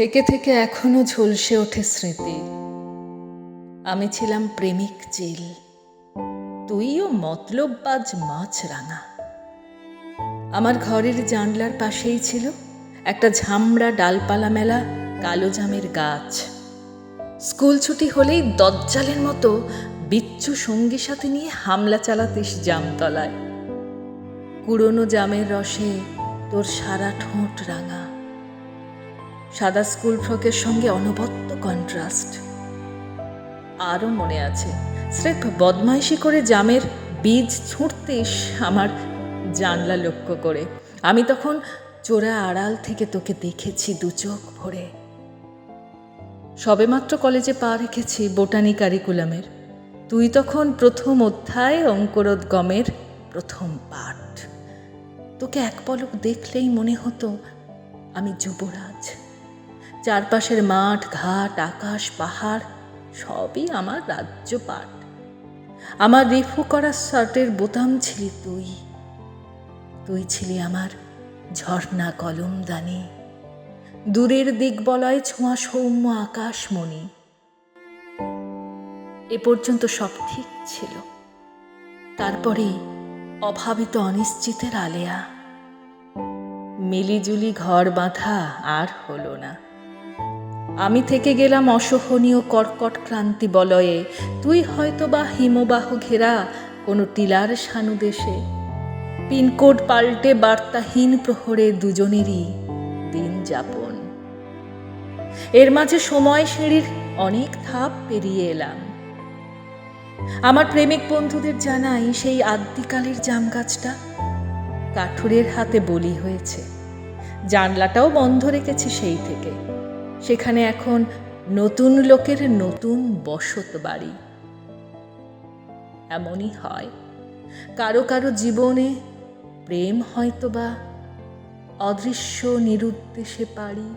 থেকে থেকে এখনো ঝলসে ওঠে স্মৃতি। আমি ছিলাম প্রেমিক চিল, তুইও মতলববাজ মাছরাঙা। আমার ঘরের জানলার পাশেই ছিল একটা ঝামড়া ডালপালা মেলা কালো জামের গাছ। স্কুল ছুটি হলেই দজ্জালের মতো বিচ্ছু সঙ্গী সাথে নিয়ে হামলা চালাতিস জামতলায়। কুড়োনো জামের রসে তোর সারা ঠোঁট রাঙা, সাদা স্কুল ফ্রকের সঙ্গে অনবদ্য কন্ট্রাস্ট। আরও মনে আছে, স্রেফ বদমাইশি করে জামের বীজ ছুঁড়তিস আমার জানলা লক্ষ্য করে। আমি তখন চোরা আড়াল থেকে তোকে দেখেছি দু চোখ ভরে। সবেমাত্র কলেজে পা রেখেছি বোটানি কারিকুলামের। তুই তখন প্রথম অধ্যায় অঙ্কুরোদ্গমের প্রথম পাঠ। তোকে এক পলক দেখলেই মনে হতো আমি যুবরাজ। চারপাশের মাঠ ঘাট আকাশ পাহাড় সবই আমার রাজ্যপাট। আমার রিফু করা শার্টের বোতাম ছিলি তুই। তুই ছিলি আমার ঝর্ণা কলমদানি, দূরের দিক বলয় ছোঁয়া সৌম্য আকাশমণি। এ পর্যন্ত সব ঠিক ছিল, তারপরে অভাবিত অনিশ্চিতের আলেয়া। মিলিজুলি ঘর বাঁধা আর হলো না। আমি থেকে গেলাম অসহনীয় কর্কট ক্রান্তি বলয়ে, তুই হয়তো বা হিমবাহ ঘেরা কোনো টিলার সানুদেশে। পিনকোড পাল্টে বার্তাহীন প্রহরে দুজনেরই দিন যাপন। এর মাঝে সময় সিঁড়ির অনেক ধাপ পেরিয়ে এলাম। আমার প্রেমিক বন্ধুদের জানাই, সেই আদ্যিকালের জাম গাছটা কাঠুরের হাতে বলি হয়েছে। জানলাটাও বন্ধ রেখেছি সেই থেকে। সেখানে এখন নতুন লোকের নতুন বসত বাড়ি। এমনই হয়, কারো কারো জীবনে প্রেম হয়তো বা অদৃশ্য নিরুদ্দেশে পারি।